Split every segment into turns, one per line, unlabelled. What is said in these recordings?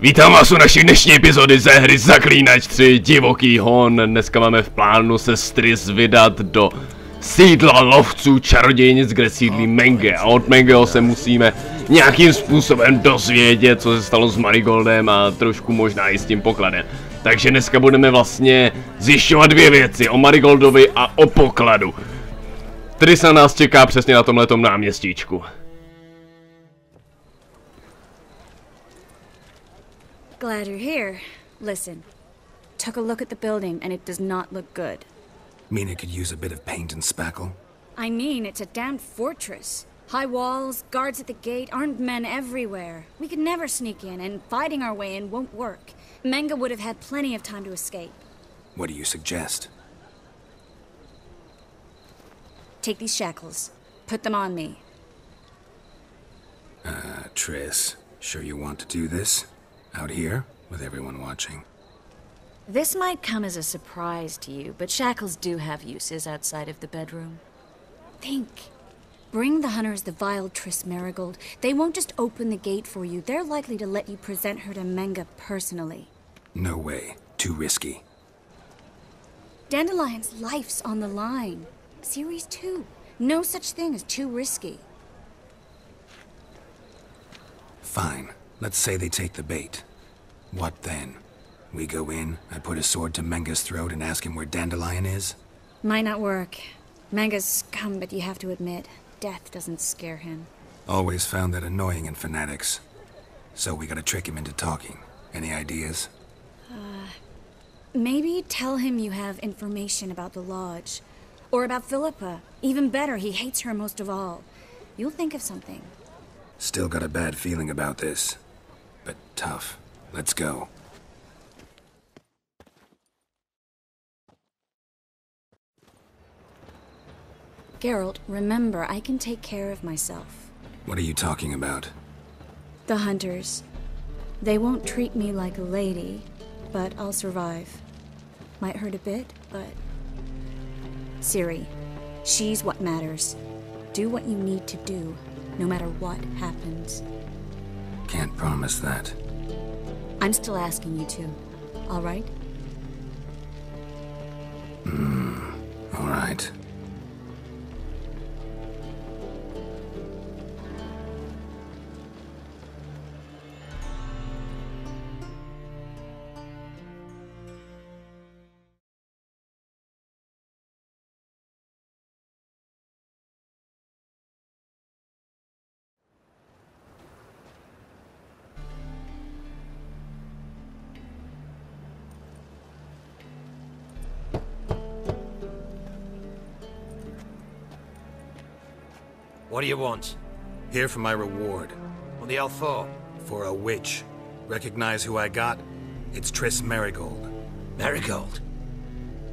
Vítám vás u naší dnešní epizody ze hry Zaklínač 3 Divoký hon. Dneska máme v plánu se s Triss vydat do sídla lovců čarodějnic, kde sídlí Menge. A od Mengeho se musíme nějakým způsobem dozvědět, co se stalo s Marigoldem a trošku možná i s tím pokladem. Takže dneska budeme vlastně zjišťovat dvě věci, o Marigoldovi a o pokladu. Triss na nás čeká přesně na tomhletom náměstíčku.
Glad you're here. Listen, took a look at the building and it does not look good.
Mean it could use a bit of paint and spackle?
I mean, it's a damned fortress. High walls, guards at the gate, armed men everywhere. We could never sneak in, and fighting our way in won't work. Menge would have had plenty of time to escape.
What do you suggest?
Take these shackles. Put them on me.
Triss, sure you want to do this? Out here, with everyone watching?
This might come as a surprise to you, but shackles do have uses outside of the bedroom. Think. Bring the hunters the vile Triss Marigold. They won't just open the gate for you. They're likely to let you present her to Menge personally.
No way. Too risky.
Dandelion's life's on the line. Series 2. No such thing as too risky.
Fine. Let's say they take the bait. What then? We go in, I put a sword to Menge's throat and ask him where Dandelion is?
Might not work. Menge's scum, but you have to admit, death doesn't scare him.
Always found that annoying in fanatics. So we gotta trick him into talking. Any ideas?
Maybe tell him you have information about the lodge. Or about Philippa. Even better, he hates her most of all. You'll think of something.
Still got a bad feeling about this. But tough. Let's go.
Geralt, remember, I can take care of myself.
What are you talking about?
The hunters. They won't treat me like a lady, but I'll survive. Might hurt a bit, but... Ciri, she's what matters. Do what you need to do, no matter what happens.
Can't promise that.
I'm still asking you to, all right?
All right.
What do you want?
Here for my reward.
What the hell for?
For a witch. Recognize who I got? It's Triss Marigold.
Marigold?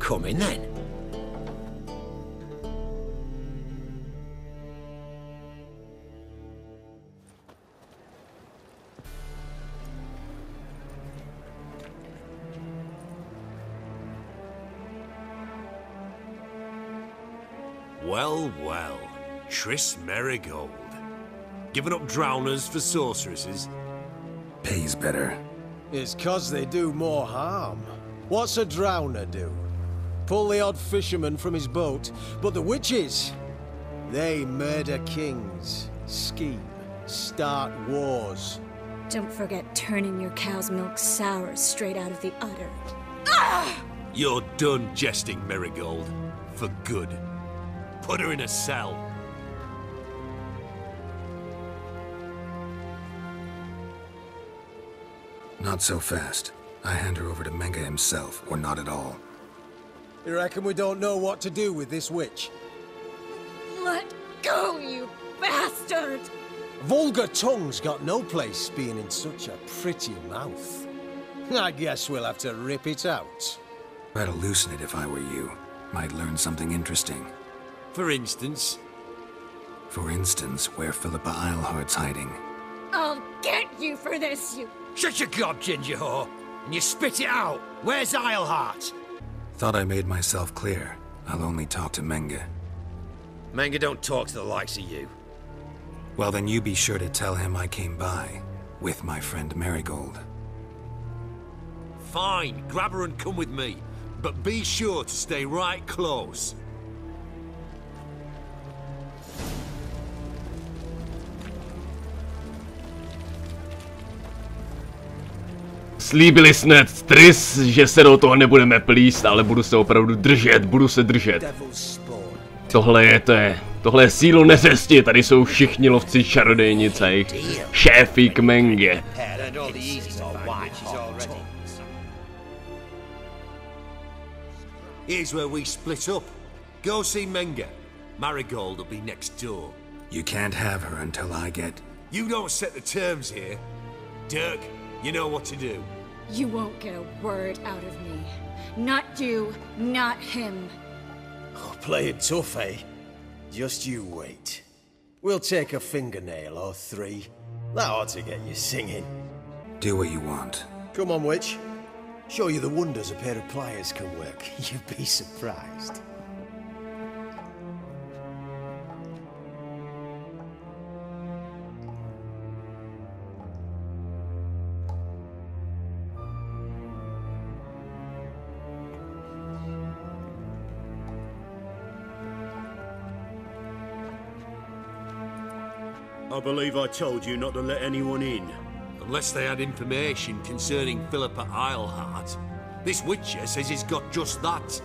Come in then. Well, well. Triss Marigold. Giving up drowners for sorceresses?
Pays better.
It's 'cause they do more harm. What's a drowner do? Pull the odd fisherman from his boat, but the witches, they murder kings, scheme, start wars.
Don't forget turning your cow's milk sour straight out of the udder.
You're done jesting, Marigold. For good. Put her in a cell.
Not so fast. I hand her over to Menge himself, or not at all.
You reckon we don't know what to do with this witch?
Let go, you bastard!
Vulgar tongue's got no place being in such a pretty mouth. I guess we'll have to rip it out.
Try to loosen it if I were you. Might learn something interesting.
For instance?
For instance, where Philippa Eilhart's hiding.
I'll get you for this, you...
Shut your gob, ginger whore, and you spit it out. Where's Eilhart?
Thought I made myself clear. I'll only talk to Menge.
Menge don't talk to the likes of you.
Well, then you be sure to tell him I came by, with my friend Marigold.
Fine, grab her and come with me. But be sure to stay right close.
Slíbili jsme Triss, že se do toho nebudeme plíst, ale budu se opravdu držet, budu se držet. Tohle je sílo neřesti, tady jsou všichni lovci čarodějnic a jejich šéfík Menge.
Here's where we split up. Go see Menge. Marigold will be next door.
You can't have her until I get...
You don't set the terms here. Dirk, you know what to do.
You won't get a word out of me. Not you, not him.
Oh, play it tough, eh? Just you wait. We'll take a fingernail or three. That ought to get you singing.
Do what you want.
Come on, witch. Show you the wonders a pair of pliers can work. You'd be surprised.
I believe I told you not to let anyone in.
Unless they had information concerning Philippa Eilhart. This witcher says he's got just that.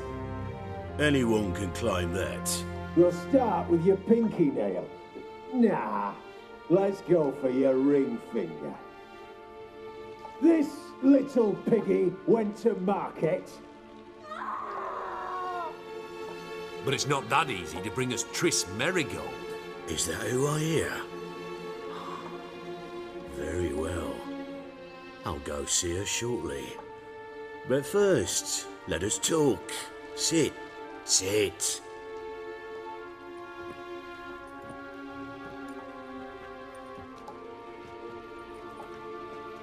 Anyone can claim that.
You'll start with your pinky nail. Nah, let's go for your ring finger. This little piggy went to market.
But it's not that easy to bring us Triss Merigold.
Is that who I hear? Very well. I'll go see her shortly. But first, let us talk. Sit. Sit.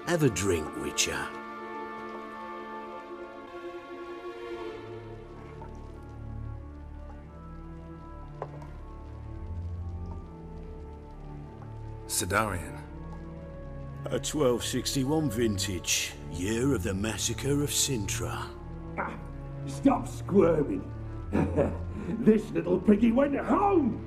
Have a drink, Witcher.
Sidarian.
A 1261 vintage, year of the massacre of Sintra.
Ah, stop squirming. This little piggy went home.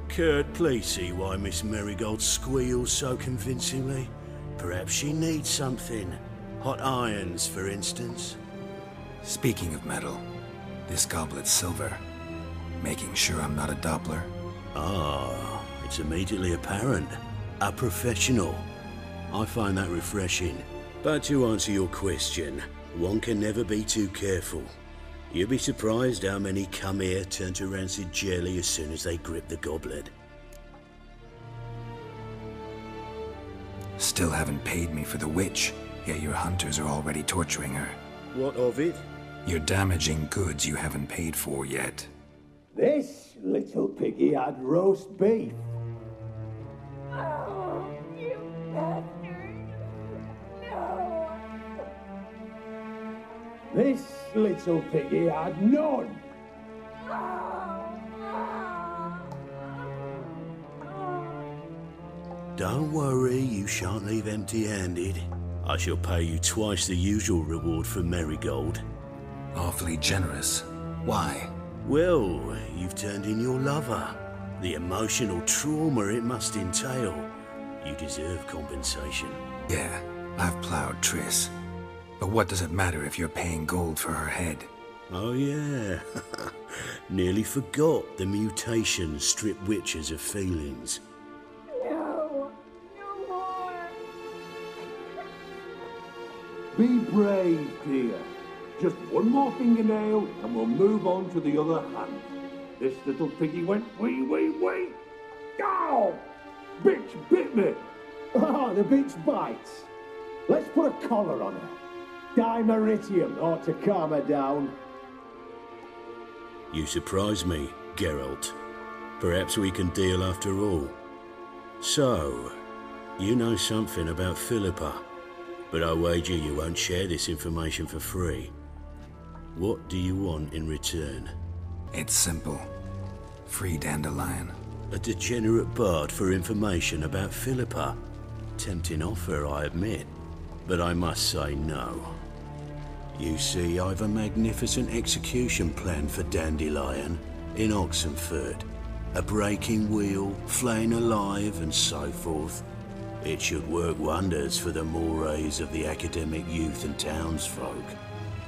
Kurt, please see why Miss Merigold squeals so convincingly. Perhaps she needs something. Hot irons, for instance.
Speaking of metal, this goblet's silver. Making sure I'm not a Doppler.
Ah, it's immediately apparent. A professional. I find that refreshing. But to answer your question, one can never be too careful. You'll be surprised how many come here turn to rancid jelly as soon as they grip the goblet.
Still haven't paid me for the witch, yet your hunters are already torturing her.
What of it?
You're damaging goods you haven't paid for yet.
This little piggy had roast beef.
Oh, you bastard! No!
This little piggy had none.
Don't worry, you shan't leave empty-handed. I shall pay you twice the usual reward for Merigold.
Awfully generous. Why?
Well, you've turned in your lover. The emotional trauma it must entail. You deserve compensation.
Yeah, I've plowed Triss. But what does it matter if you're paying gold for her head?
Oh yeah. Nearly forgot the mutations strip witches of feelings.
No! No more!
Be brave, dear. Just one more fingernail and we'll move on to the other hand. This little piggy went wee. Ow! Bitch bit me! Ah, the bitch bites. Let's put a collar on her. Dimeritium ought to calm her down.
You surprise me, Geralt. Perhaps we can deal after all. So, you know something about Philippa, but I wager you won't share this information for free. What do you want in return?
It's simple. Free dandelion.
A degenerate bard for information about Philippa? tempting offer, I admit, but I must say no. You see, I've a magnificent execution plan for Dandelion in Oxenford. A breaking wheel, flaying alive, and so forth. It should work wonders for the mores of the academic youth and townsfolk.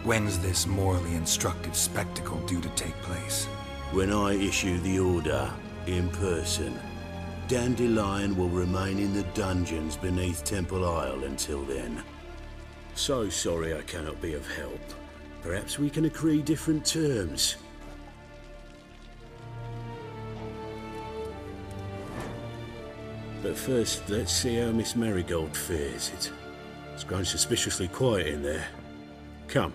When's this morally instructive spectacle due to take place?
When I issue the order, in person, Dandelion will remain in the dungeons beneath Temple Isle until then. So sorry I cannot be of help. Perhaps we can agree different terms. But first, let's see how Miss Marigold fares. It's grown suspiciously quiet in there. Come.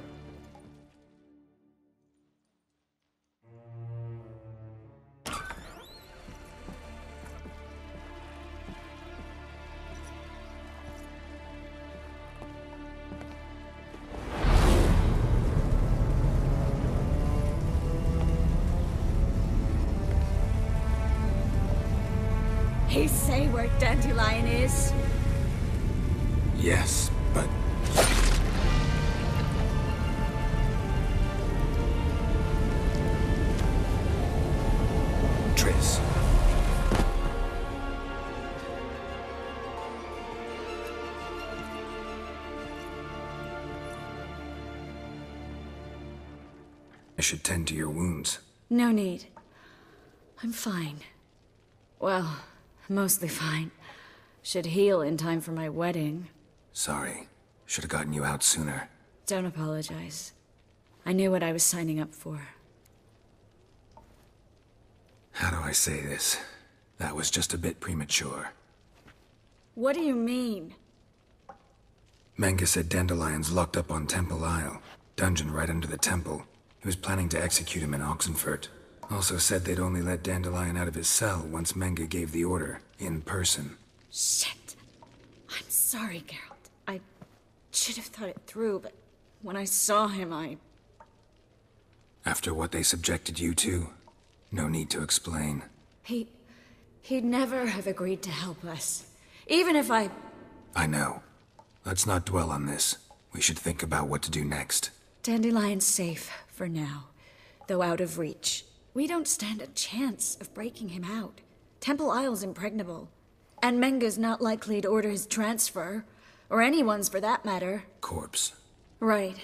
He say where Dandelion is?
Yes, but... Triss. I should tend to your wounds.
No need. I'm fine. Well, mostly fine. Should heal in time for my wedding.
Sorry. Should have gotten you out sooner.
Don't apologize. I knew what I was signing up for.
How do I say this? That was just a bit premature.
What do you mean?
Menge said Dandelion's locked up on Temple Isle. Dungeon right under the temple. He was planning to execute him in Oxenford. Also said they'd only let Dandelion out of his cell once Menge gave the order, in person.
Shit. I'm sorry, Geralt. I should have thought it through, but when I saw him,
After what they subjected you to, no need to explain.
He'd never have agreed to help us. Even if I
know. Let's not dwell on this. We should think about what to do next.
Dandelion's safe, for now. Though out of reach. We don't stand a chance of breaking him out. Temple Isle's impregnable. And Menge's not likely to order his transfer. Or anyone's for that matter.
Corpse.
Right.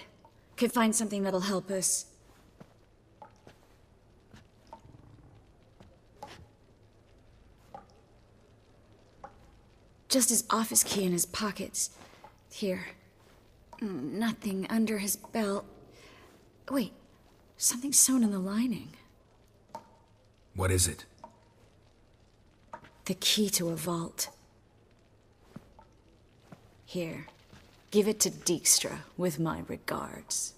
Could find something that'll help us. Just his office key in his pockets. Here. Nothing under his belt. Wait. Something sewn in the lining.
What is it?
The key to a vault. Here. Give it to Dijkstra with my regards.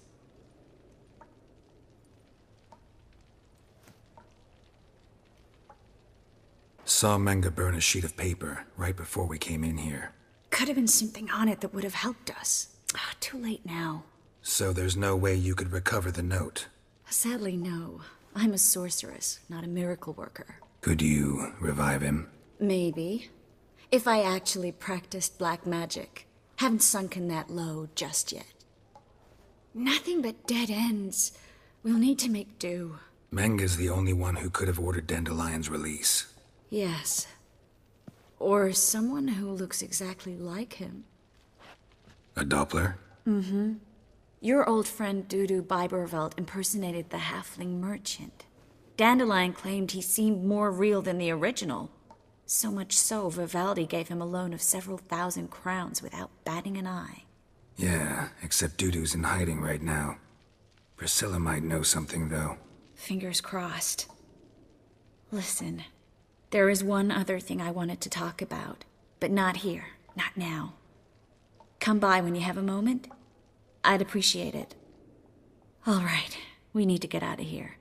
Saw Menge burn a sheet of paper right before we came in here.
Could have been something on it that would have helped us. Too late now.
So there's no way you could recover the note?
Sadly, no. I'm a sorceress, not a miracle worker.
Could you revive him?
Maybe. If I actually practiced black magic. Haven't sunken that low just yet. Nothing but dead ends. We'll need to make do.
Menge's the only one who could have ordered Dandelion's release.
Yes. Or someone who looks exactly like him.
A Doppler?
Mm-hmm. Your old friend Dudu Biberveld impersonated the halfling merchant. Dandelion claimed he seemed more real than the original. So much so, Vivaldi gave him a loan of several thousand crowns without batting an eye.
Yeah, except Dudu's in hiding right now. Priscilla might know something, though.
Fingers crossed. Listen, there is one other thing I wanted to talk about, but not here, not now. Come by when you have a moment. I'd appreciate it. All right, we need to get out of here.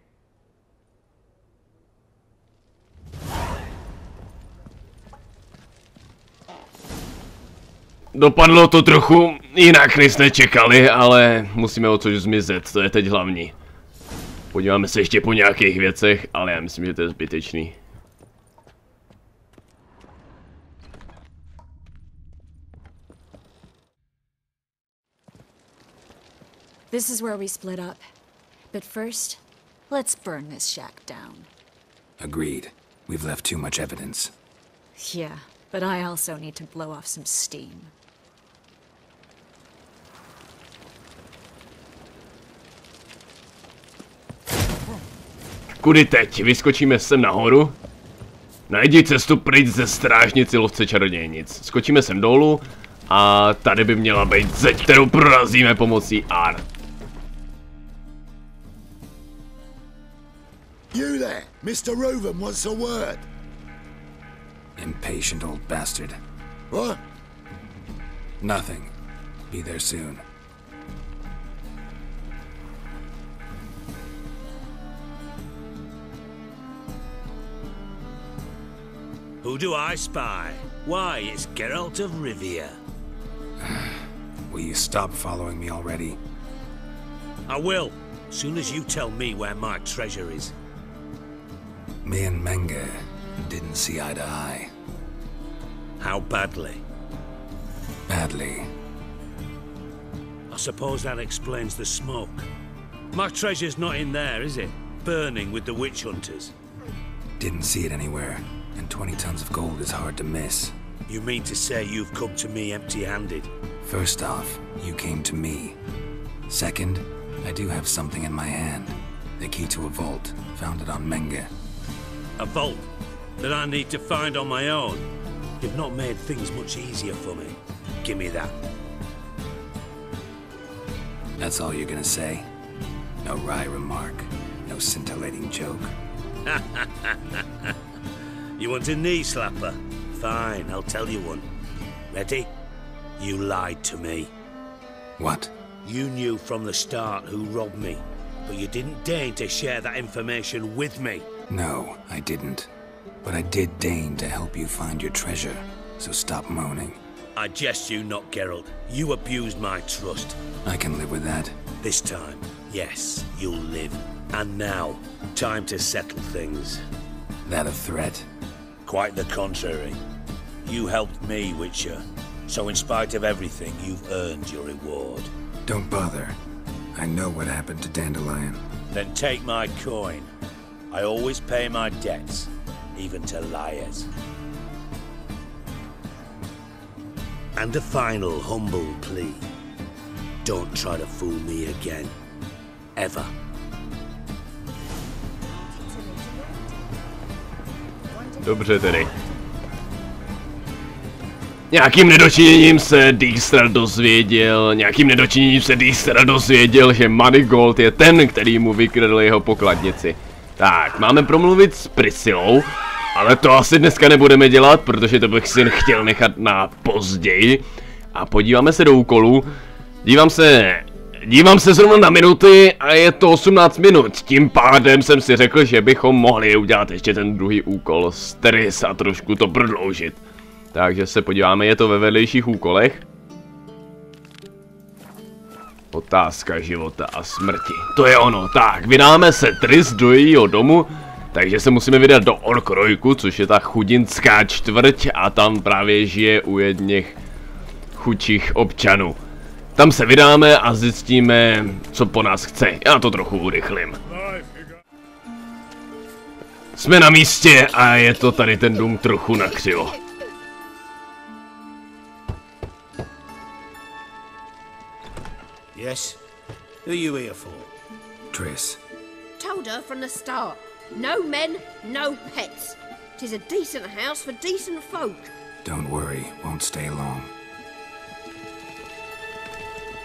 Dopadlo to trochu jinak, než jsme čekali, ale musíme odsud zmizet, to je teď hlavní. Podíváme se ještě po nějakých věcech, ale já myslím, že to je zbytečný.
This is where we split up. But first, let's burn this shack down.
Agreed. We've left too much evidence.
Yeah, but I also need to blow off some steam.
Kudy teď? Vyskočíme sem nahoru. Najdi cestu pryč ze strážnici lovce čarodějnic. Skočíme sem dolů a tady by měla být zeď, kterou prorazíme pomocí R.
You there, Mr. Roven wants a word.
Impatient old bastard.
What?
Nothing. Be there soon.
Who do I spy? Why, it's Geralt of Rivia.
Will you stop following me already?
I will, as soon as you tell me where my treasure is.
Me and Menge didn't see eye to eye.
How badly?
Badly.
I suppose that explains the smoke. My treasure's not in there, is it? Burning with the witch hunters.
Didn't see it anywhere, and 20 tons of gold is hard to miss.
You mean to say you've come to me empty-handed?
First off, you came to me. Second, I do have something in my hand. The key to a vault, found it on Menge.
A vault that I need to find on my own? You've not made things much easier for me. Give me that.
That's all you're gonna say? No wry remark, no scintillating joke.
You want a knee slapper? Fine, I'll tell you one. Ready? You lied to me.
What?
You knew from the start who robbed me, but you didn't deign to share that information with me.
No, I didn't. But I did deign to help you find your treasure, so stop moaning.
I jest you not, Geralt. You abused my trust.
I can live with that.
This time, yes, you'll live. And now, time to settle things.
That a threat?
Quite the contrary. You helped me, Witcher. So in spite of everything, you've earned your reward.
Don't bother. I know what happened to Dandelion.
Then take my coin. I always pay my debts, even to liars. And a final humble plea. Don't try to fool me again. Ever.
Dobře tedy. Nějakým nedočiněním se Dijkstra dozvěděl, že Marigold je ten, který mu vykradl jeho pokladnici. Tak, máme promluvit s Priscilou, ale to asi dneska nebudeme dělat, protože to bych si chtěl nechat na později. A podíváme se do úkolů. Dívám se zrovna na minuty a je to 18 minut. Tím pádem jsem si řekl, že bychom mohli udělat ještě ten druhý úkol z Triss a trošku to prodloužit. Takže se podíváme, je to ve vedlejších úkolech. Otázka života a smrti. To je ono. Tak, vydáme se Triss do jejího domu, takže se musíme vydat do Orkrojku, což je ta chudinská čtvrť a tam právě žije u jedněch chudších občanů. Tam se vydáme a zjistíme, co po nás chce. Já to trochu urychlím. Jsme na místě a je to tady ten dům trochu nakřivo.
Yes? Who are you here for?
Triss.
Told her from the start. No men, no pets. 'Tis a decent house for decent folk.
Don't worry, won't stay long.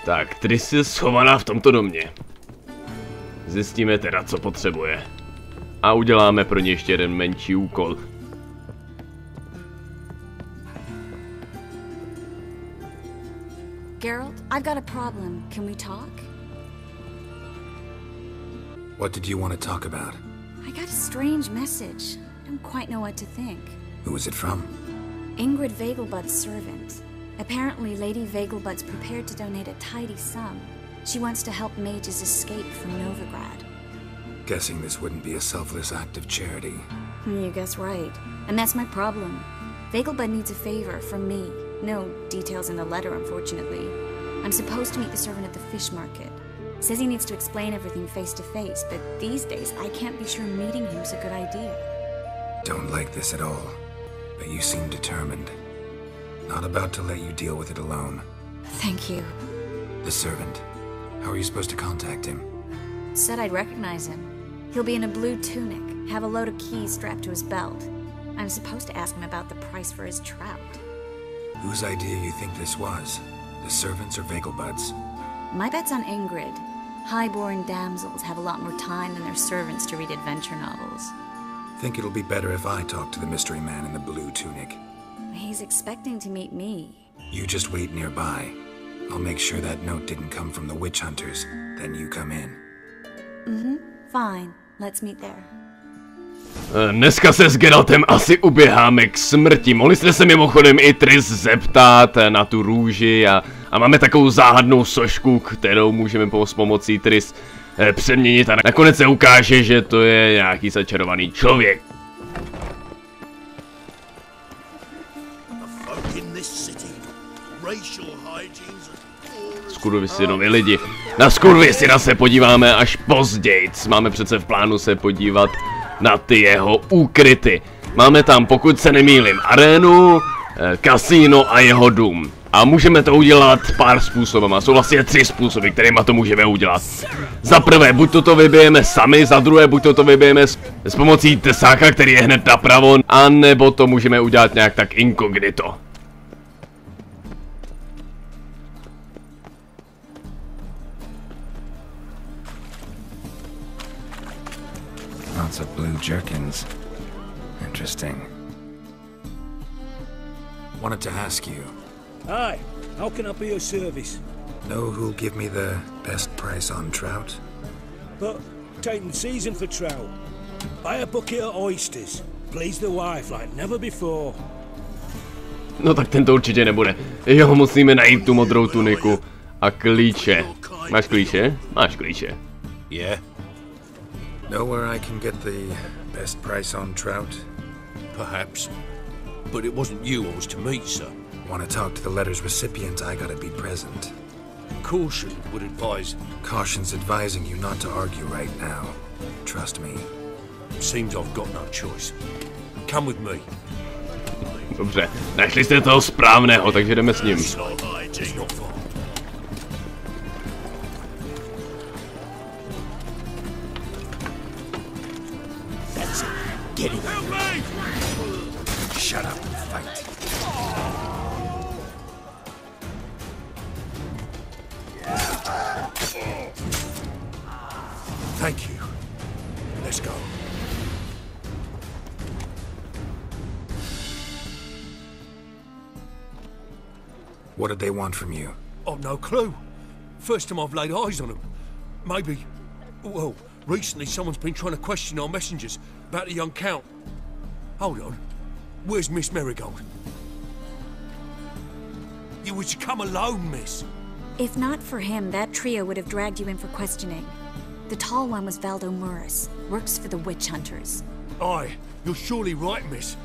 Tak, Triss je schovaná v tomto domě. Zjistíme teda, co potřebuje. A uděláme pro ně ještě jeden menší úkol.
Geralt, I've got a problem. Can we talk?
What did you want to talk about?
I got a strange message. I don't quite know what to think.
Who was it from?
Ingrid Vegelbud's servant. Apparently, Lady Vegelbud's prepared to donate a tidy sum. She wants to help mages escape from Novigrad.
Guessing this wouldn't be a selfless act of charity.
You guess right. And that's my problem. Vegelbud needs a favor from me. No details in the letter, unfortunately. I'm supposed to meet the servant at the fish market. Says he needs to explain everything face to face, but these days I can't be sure meeting him's a good idea.
Don't like this at all, but you seem determined. Not about to let you deal with it alone.
Thank you.
The servant. How are you supposed to contact him?
Said I'd recognize him. He'll be in a blue tunic, have a load of keys strapped to his belt. I'm supposed to ask him about the price for his trout.
Whose idea you think this was? The servants or Vegelbud's?
My bet's on Ingrid. High-born damsels have a lot more time than their servants to read adventure novels.
Think it'll be better if I talk to the mystery man in the blue tunic.
He's expecting to meet me.
You just wait nearby. I'll make sure that note didn't come from the witch hunters. Then you come in.
Fine. Let's meet there.
Dneska se s Geraltem asi uběháme k smrti. Mohli jste se mimochodem i Triss zeptat na tu růži a máme takovou záhadnou sošku, kterou můžeme s pomocí Triss přeměnit a nakonec se ukáže, že to je nějaký začarovaný člověk. Skurvisinovi lidi. Na skurvisina se podíváme až později. Máme přece v plánu se podívat na ty jeho úkryty. Máme tam, pokud se nemýlim, arénu, kasíno a jeho dům. A můžeme to udělat pár způsobama. Jsou vlastně 3 způsoby, kterýma to můžeme udělat. Za prvé, buď to vybijeme sami, za druhé, buď to vybijeme s pomocí tesáka, který je hned napravo, anebo to můžeme udělat nějak tak inkognito.
Lots of blue jerkins. Interesting. Wanted to ask you.
Hi, how can I be of service?
Know who'll give me the best price on trout?
But taking season for trout. Buy a bucket of oysters. Please the wife like never before.
No tak ten to určitě nebude. Jo, musíme najít tu modrou tuniku a klíče. Máš klíče? Máš klíče.
Yeah.
Know where I can get the best price on trout?
Perhaps. But it wasn't you I was to meet, sir.
Want to talk to the letter's recipient, I gotta be present.
Caution would advise.
Caution's advising you not to argue right now. Trust me.
Seems I've got no choice. Come with me.
Dobře, našli jste toho správného, takže jdeme s ním.
It's not far.
Get him.
Help me!
Shut up and fight.
Thank you. Let's go.
What did they want from you?
I've no clue. First time I've laid eyes on them. Maybe... Well, recently someone's been trying to question our messengers about the young count. Hold on. Where's Miss Marigold? You was to come alone, miss.
If not for him, that trio would have dragged you in for questioning. The tall one was Valdo Murris. Works for the witch hunters.
Aye, you're surely right, miss.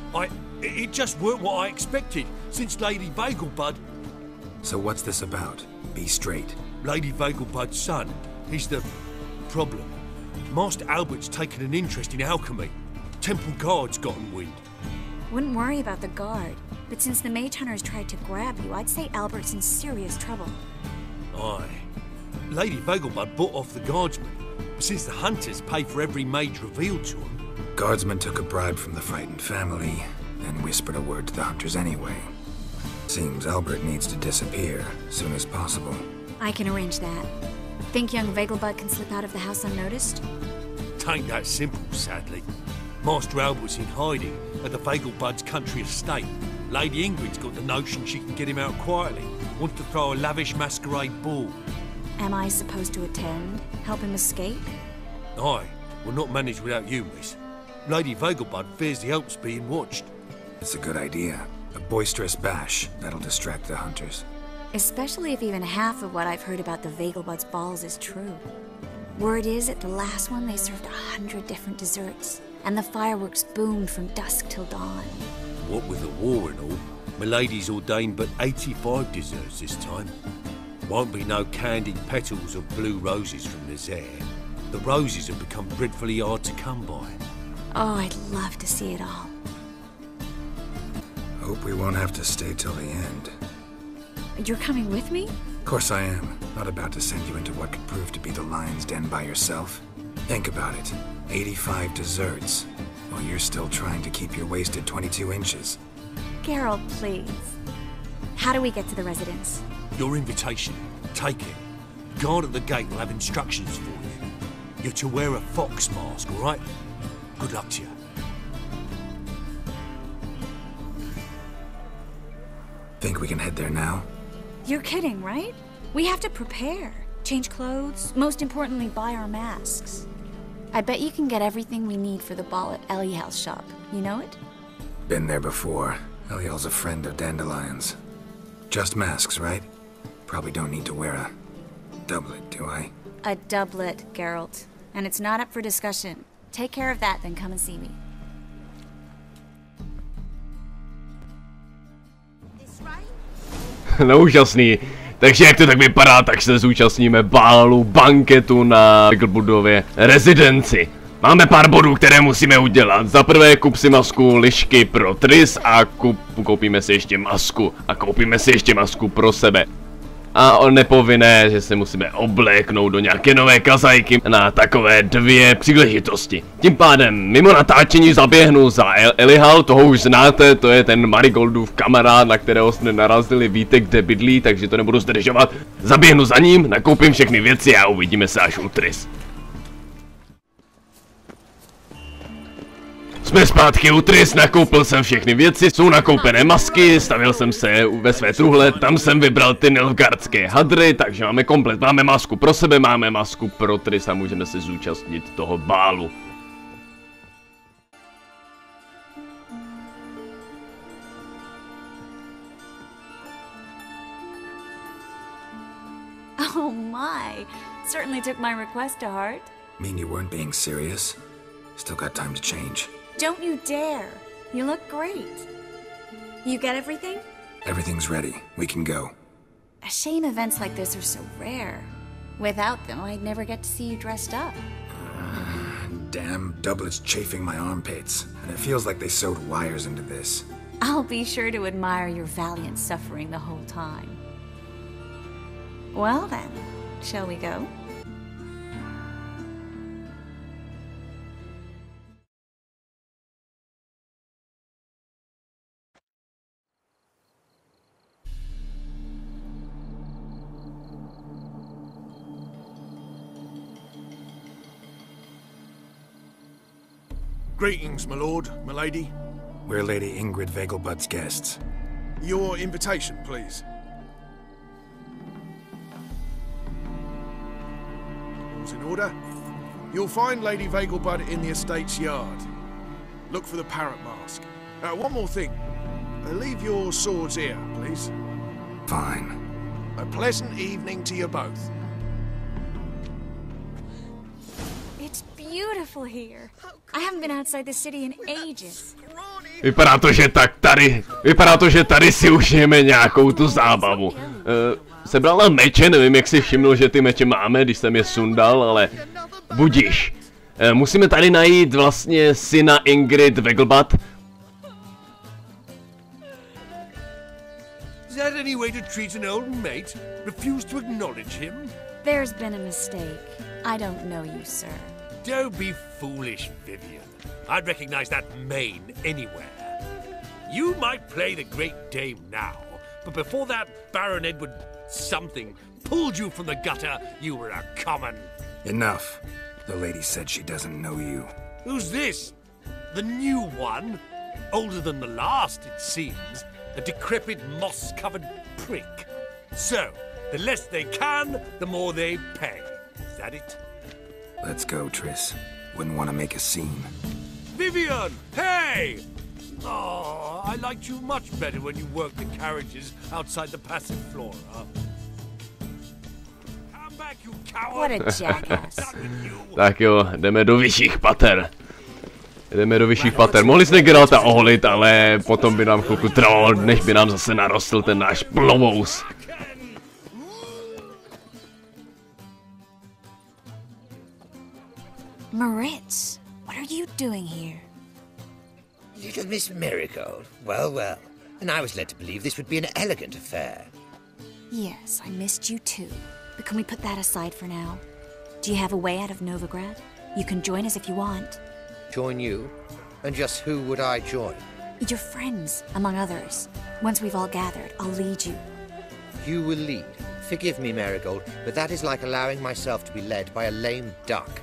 It just weren't what I expected, since Lady Vegelbud...
So what's this about? Be straight.
Lady Vegelbud's son, he's the problem. Master Albert's taken an interest in alchemy. Temple guards gotten wind.
Wouldn't worry about the guard, but since the mage hunters tried to grab you, I'd say Albert's in serious trouble.
Aye. Lady Vegelbud bought off the guardsmen, since the hunters pay for every mage revealed to them.
Guardsmen took a bribe from the frightened family, then whispered a word to the hunters anyway. Seems Albert needs to disappear soon as possible.
I can arrange that. Think young Vegelbud can slip out of the house unnoticed?
Tain't that simple, sadly. Master Albert's in hiding at the Vegelbud's country estate. Lady Ingrid's got the notion she can get him out quietly. Wants to throw a lavish masquerade ball.
Am I supposed to attend? Help him escape?
Aye, we'll not manage without you, miss. Lady Vegelbud fears the Alps being watched.
It's a good idea. A boisterous bash that'll distract the hunters.
Especially if even half of what I've heard about the Vegelbud's balls is true. Word is, at the last one they served 100 different desserts, and the fireworks boomed from dusk till dawn.
What with the war and all, Milady's ordained but 85 desserts this time. Won't be no candied petals or blue roses from this air. The roses have become dreadfully hard to come by.
Oh, I'd love to see it all.
Hope we won't have to stay till the end.
You're coming with me?
Of course I am. Not about to send you into what could prove to be the lion's den by yourself. Think about it. 85 desserts, while you're still trying to keep your waist at 22 inches.
Geralt, please. How do we get to the residence?
Your invitation. Take it. Guard at the gate will have instructions for you. You're to wear a fox mask, all right? Good luck to you.
Think we can head there now?
You're kidding, right? We have to prepare. Change clothes, most importantly, buy our masks. I bet you can get everything we need for the ball at Eliel's shop. You know it?
Been there before. Eliel's a friend of Dandelion's. Just masks, right? Probably don't need to wear a doublet, do I?
A doublet, Geralt. And it's not up for discussion. Take care of that, then come and see me.
No úžasný. Takže jak to tak vypadá, tak se zúčastníme bálu, banketu na Wigglebudově rezidenci. Máme pár bodů, které musíme udělat. Za prvé kup si masku lišky pro Triss a koupíme si ještě masku. A koupíme si ještě masku pro sebe. A nepovinné, že se musíme obléknout do nějaké nové kazajky na takové dvě příležitosti. Tím pádem mimo natáčení zaběhnu za Eliel, toho už znáte, to je ten Marigoldův kamarád, na kterého jsme narazili, víte kde bydlí, takže to nebudu zdržovat. Zaběhnu za ním, nakoupím všechny věci a uvidíme se až u Triss. Jsme zpátky u Triss, nakoupil jsem všechny věci, jsou nakoupené masky, stavil jsem se ve své truhle, tam jsem vybral ty nilfgaardské hadry, takže máme komplet, máme masku pro sebe, máme masku pro Triss a můžeme se zúčastnit toho bálu.
Oh my, certainly took my request to heart.
Mean you weren't being serious? Still got time to change.
Don't you dare. You look great. You get everything?
Everything's ready. We can go.
A shame events like this are so rare. Without them, I'd never get to see you dressed up.
Damn doublet's chafing my armpits, and it feels like they sewed wires into this.
I'll be sure to admire your valiant suffering the whole time. Well then, shall we go?
Greetings, my lord, my lady.
We're Lady Ingrid Vegelbud's guests.
Your invitation, please. All's in order. You'll find Lady Vegelbud in the estate's yard. Look for the parrot mask. One more thing. Leave your swords here, please.
Fine.
A pleasant evening to you both.
It's beautiful here. I haven't been outside the city in ages.
Vypadá to, že tady si užijeme nějakou tu zábavu. Sebrala meče, nevím jak si všimnul, že ty meče máme, když jsem je sundal, ale budiš. Musíme tady najít vlastně syna Ingrid Vegelbud.
Is that any way to treat an old mate? Refuse to acknowledge him?
There's been a mistake. I don't know you, sir.
Don't be foolish, Vivian. I'd recognize that mane anywhere. You might play the great dame now, but before that Baron Edward something pulled you from the gutter, you were a common...
Enough. The lady said she doesn't know you.
Who's this? The new one? Older than the last, it seems. A decrepit, moss-covered prick. So, the less they can, the more they pay. Is that it?
Let's go, Triss. Wouldn't want to make a scene.
Vivian! Hey! Oh, I liked you much better when you worked the carriages outside the passive flora. Come back, you coward!
What a jackass.
Tak jo, jdeme do vyšších pater. Mohli jsme Geralta oholit, ale potom by nám chvilku trvalo, než by nám zase narostl ten náš plovous.
Maritz, what are you doing here?
Little Miss Marigold. Well, well. And I was led to believe this would be an elegant affair.
Yes, I missed you too. But can we put that aside for now? Do you have a way out of Novigrad? You can join us if you want.
Join you? And just who would I join?
Your friends, among others. Once we've all gathered, I'll lead you.
You will lead. Forgive me, Marigold, but that is like allowing myself to be led by a lame duck.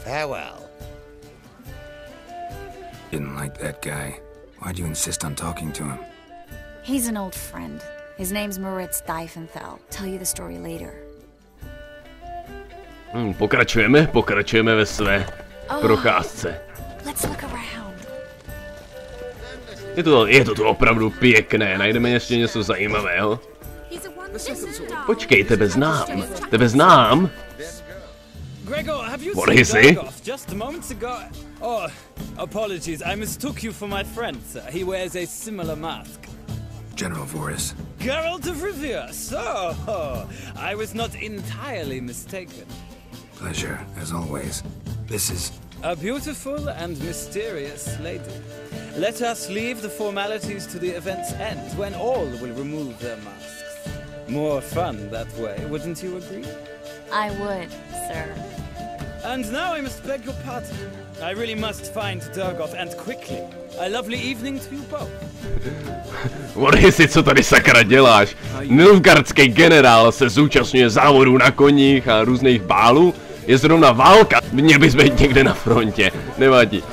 Farewell.
Didn't like that guy. Why'd you insist on talking to him?
He's an old friend. His name's Maritz Diefenthal. Tell you the story later.
Pokračujeme ve své procházce.
Let's look around.
Je to tu opravdu pěkné, najdeme ještě něco zajímavého. Počkej, tebe znám.
Gregor, have you
What
seen
is he?
Berghoff just moments ago? Oh, apologies, I mistook you for my friend, sir. He wears a similar mask.
General Voris.
Geralt of Rivia, so I was not entirely mistaken.
Pleasure, as always. This is...
A beautiful and mysterious lady. Let us leave the formalities to the event's end, when all will remove their masks. More fun that way, wouldn't you agree?
I would, sir.
And now I must beg your pardon. I really must find Durgoff, and quickly. A lovely evening to you both.
Vorisi, co tady sakra děláš? Nilfgaardský generál se zúčastňuje závodů na koních a různých bálů. Je zrovna válka. Měl bys být někde na frontě. Nevadí.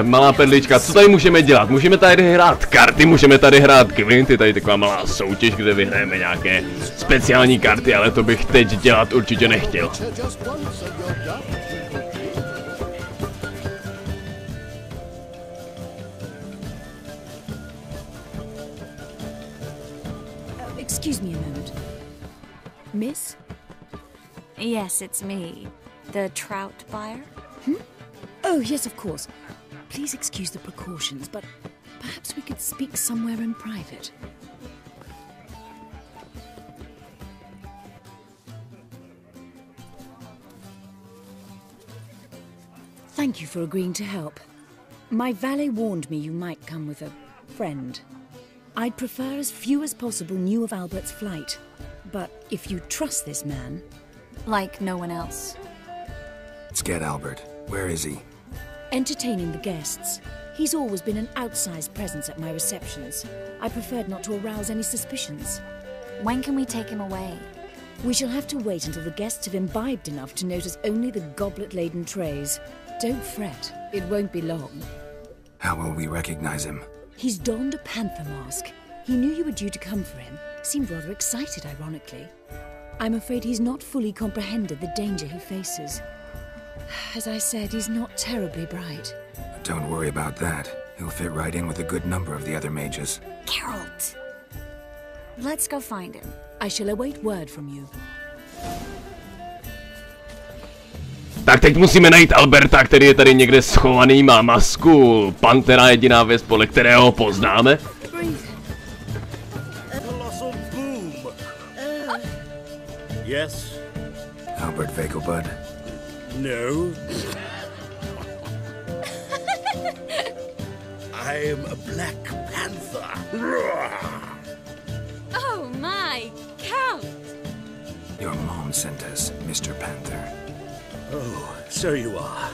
Malá perlička, co tady můžeme dělat? Můžeme tady hrát karty, můžeme tady hrát Gwent, je tady taková malá soutěž, kde vyhrajeme nějaké speciální karty, ale to bych teď dělat určitě nechtěl.
Excuse me a moment. Miss?
Yes, it's me. The trout buyer?
Oh, yes, of course. Please excuse the precautions, but perhaps we could speak somewhere in private. Thank you for agreeing to help. My valet warned me you might come with a friend. I'd prefer as few as possible knew of Albert's flight. But if you trust this man...
Like no one else.
Let's get Albert. Where is he?
Entertaining the guests. He's always been an outsized presence at my receptions. I preferred not to arouse any suspicions.
When can we take him away?
We shall have to wait until the guests have imbibed enough to notice only the goblet-laden trays. Don't fret, it won't be long.
How will we recognize him?
He's donned a panther mask. He knew you were due to come for him. Seemed rather excited, ironically. I'm afraid he's not fully comprehended the danger he faces. As I said, he's not terribly bright.
Don't worry about that. He'll fit right in with a good number of the other mages.
Geralt! Let's go find him.
I shall await word from you.
Tak teď musíme najít Alberta, který je tady někde schovaný, má masku. Pantera jediná věc, podle kterého ho poznáme.
Yes?
Albert Vegelbud?
No. I am a Black Panther.
Oh my, Count!
Your mom sent us, Mr. Panther.
Oh, so you are.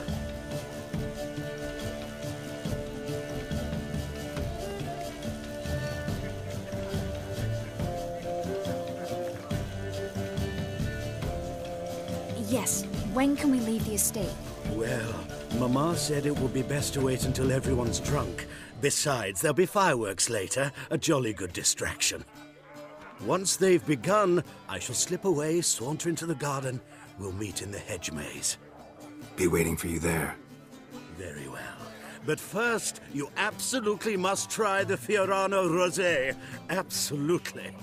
Yes, when can we leave the estate?
Well, Mama said it would be best to wait until everyone's drunk. Besides, there'll be fireworks later, a jolly good distraction. Once they've begun, I shall slip away, saunter into the garden. We'll meet in the hedge maze.
Be waiting for you there.
Very well. But first, you absolutely must try the Fiorano Rosé. Absolutely.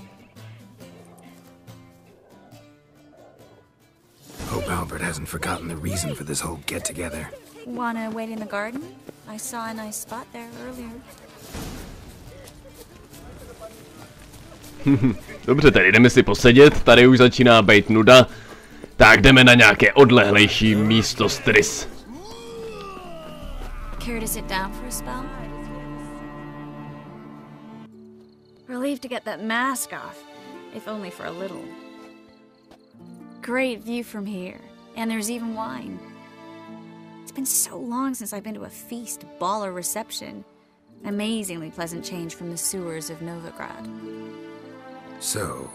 Hope Albert hasn't forgotten the reason for this whole get-together.
Wanna wait in the garden? I saw a nice spot there earlier.
Dobře, tady jdeme si posedět, tady už začíná být nuda. Tak jdeme na nějaké odlehlejší místo s Triss.
Care to sit down for a spell? Relieved to get that mask off, if only for a little. Great view from here, and there's even wine. It's been so long since I've been to a feast, ball, or reception. Amazingly pleasant change from the sewers of Novigrad.
So,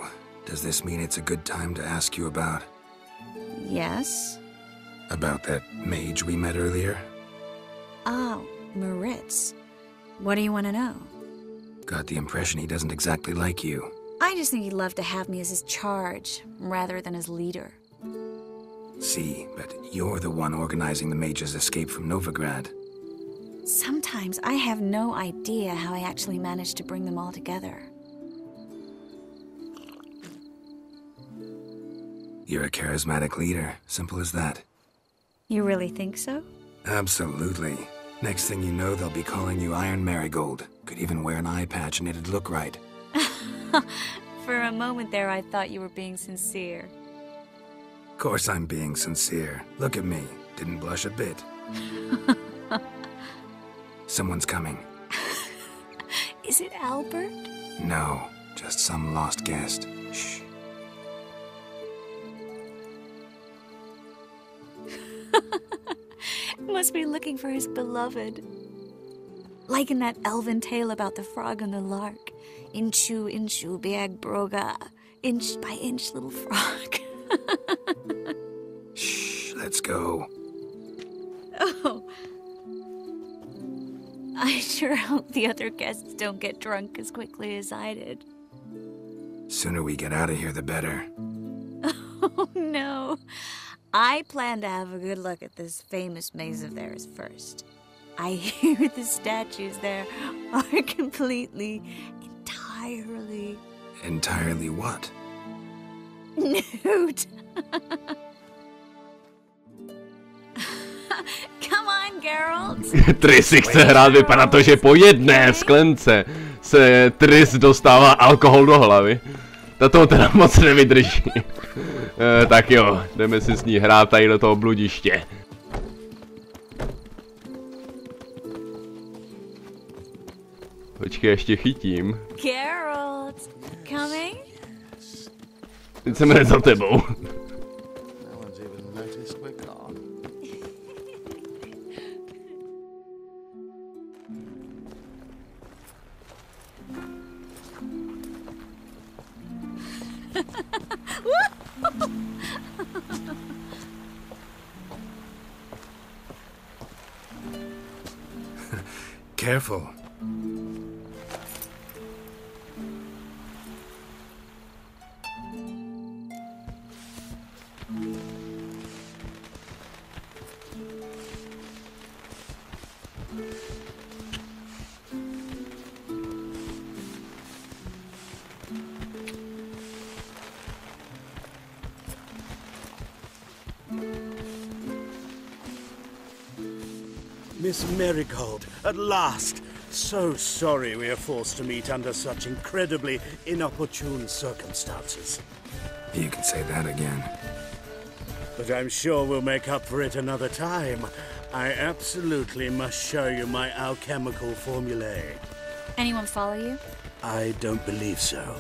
does this mean it's a good time to ask you about...
Yes?
About that mage we met earlier?
Oh, Moritz. What do you want to know?
Got the impression he doesn't exactly like you.
I just think he'd love to have me as his charge, rather than his leader.
See, but you're the one organizing the mage's escape from Novigrad.
Sometimes I have no idea how I actually managed to bring them all together.
You're a charismatic leader, simple as that.
You really think so?
Absolutely. Next thing you know, they'll be calling you Iron Marigold. Could even wear an eye patch and it'd look right.
For a moment there, I thought you were being sincere.
Of course I'm being sincere. Look at me. Didn't blush a bit. Someone's coming.
Is it Albert?
No, just some lost guest. Shh.
Must be looking for his beloved. Like in that elven tale about the frog and the lark. Inchu, inchu, biag broga. Inch by inch, little frog.
Shh, let's go.
Oh. I sure hope the other guests don't get drunk as quickly as I did.
Sooner we get out of here, the better.
Oh, no. I plan to have a good look at this famous maze of theirs first. I hear the statues there are entirely...
Entirely what?
Nude. Come on, Geralt.
Triss si chce hrát, vypadá to, že po jedné sklence se Triss dostává alkohol do hlavy. Tato teda moc nevydrží. Tak jo, jdeme si s ní hrát tady do toho bludiště. Počkej, ještě chytím.
Geralt, coming?
Teď jsem hned za tebou.
Careful.
Miss Marigold, at last! So sorry we are forced to meet under such incredibly inopportune circumstances.
You can say that again.
But I'm sure we'll make up for it another time. I absolutely must show you my alchemical formulae.
Anyone follow you?
I don't believe so.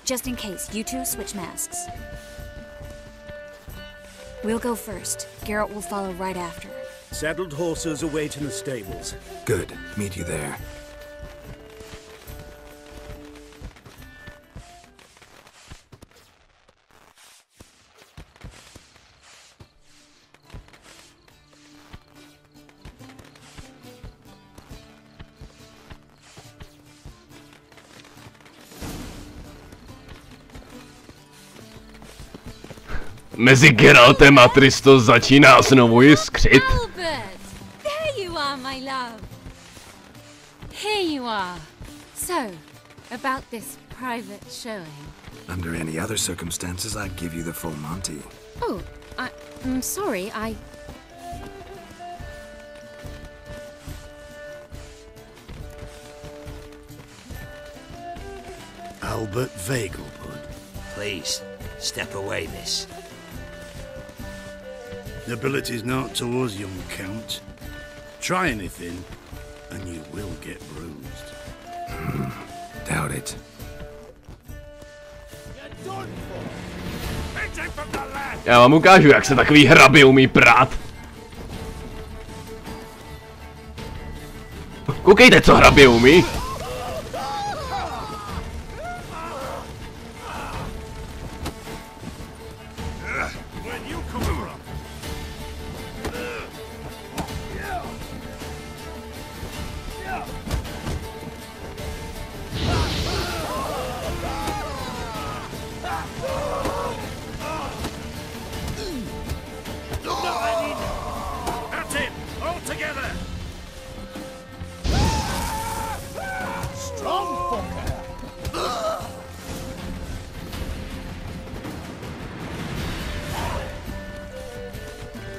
Just in case, you two switch masks. We'll go first. Geralt will follow right after.
Saddled horses await in the stables.
Good. Meet you there.
Mezi Geraltem a Triss to začíná znovu jiskřit.
Albert! There you are, my love. Here you are. So, about this private showing.
Under any other circumstances, I'd give you the full Monty.
Oh, I'm sorry,
Albert Vegelbud.
Please, step away, miss.
Nobility's not towards young count. Try anything, and you will get bruised.
Doubt it.
Já vám ukážu, jak se takový hrabě umí prát. Koukejte, co hrabě umí.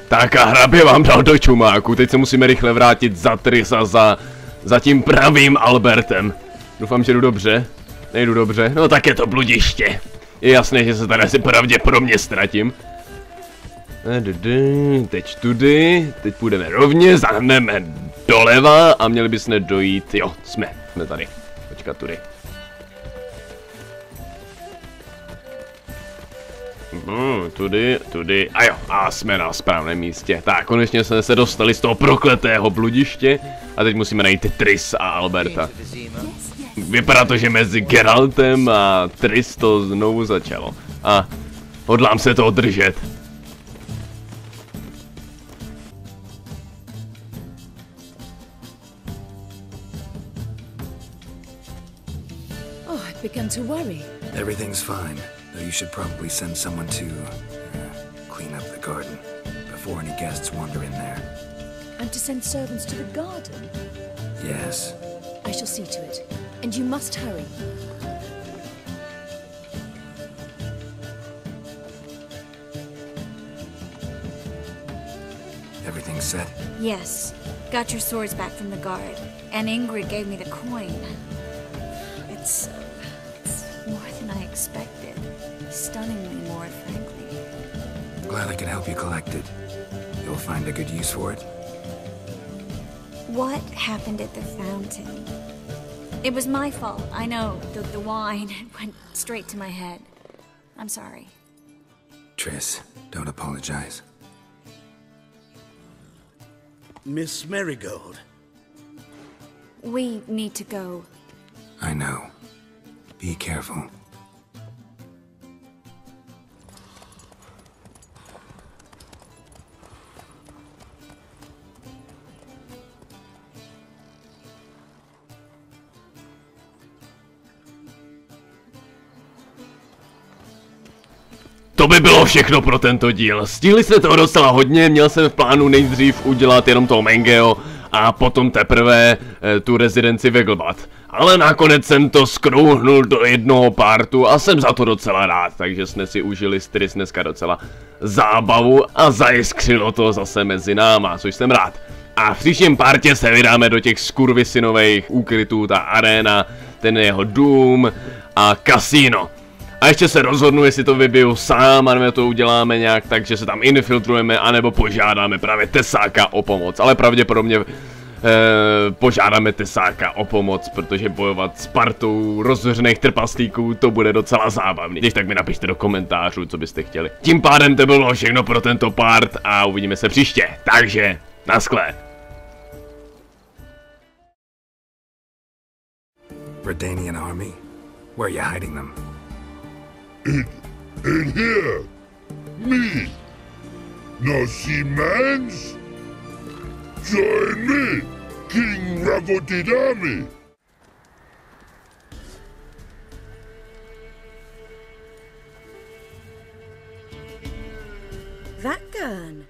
Tak a hrabě vám dal do čumáku, teď se musíme rychle vrátit za Triss a za tím pravým Albertem. Doufám, že jdu dobře. Nejdu dobře, no tak je to bludiště. Je jasné, že se tady asi pravděpodobně ztratím. Teď tudy, teď půjdeme rovně, zahneme doleva a měli bychom dojít, jo, jsme tady. Počkat tudy. Tudy, a jo, a jsme na správném místě. Tak, konečně jsme se dostali z toho prokletého bludiště a teď musíme najít Triss a Alberta. Vypadá to, že mezi Geraltem a Triss to znovu začalo. A hodlám se toho držet.
Oh, I've begun to worry.
Everything's fine. Though you should probably send someone to clean up the garden before any guests wander in there.
I'm to send servants to the garden?
Yes.
I shall see to it. And you must hurry.
Everything set?
Yes. Got your swords back from the guard. And Ingrid gave me the coin. It's more than I expected. Stunningly more, frankly.
Glad I could help you collect it. You'll find a good use for it?
What happened at the fountain? It was my fault, I know. The wine went straight to my head. I'm sorry.
Triss, don't apologize.
Miss Marigold.
We need to go.
I know. Be careful.
To by bylo všechno pro tento díl. Stihli jsme toho docela hodně, měl jsem v plánu nejdřív udělat jenom toho Mengeho a potom teprve tu rezidenci Vegelbud. Ale nakonec jsem to skrouhnul do jednoho partu a jsem za to docela rád, takže jsme si užili s Triss dneska docela zábavu a zajiskřilo to zase mezi náma, což jsem rád. A v příštím partě se vydáme do těch skurvisinových úkrytů, ta aréna, ten jeho dům a kasíno. A ještě se rozhodnu, jestli to vybiju sám, anebo to uděláme nějak tak, že se tam infiltrujeme, anebo požádáme právě Tesáka o pomoc. Ale pravděpodobně požádáme Tesáka o pomoc, protože bojovat s partou rozhořených trpaslíků, to bude docela zábavný. Když tak mi napište do komentářů, co byste chtěli. Tím pádem to bylo všechno pro tento part a uvidíme se příště. Takže, naschle.
Redanian army? Where are you hiding them?
In here. Me. Now see mans? Join me, King Ravotid army.
That gun.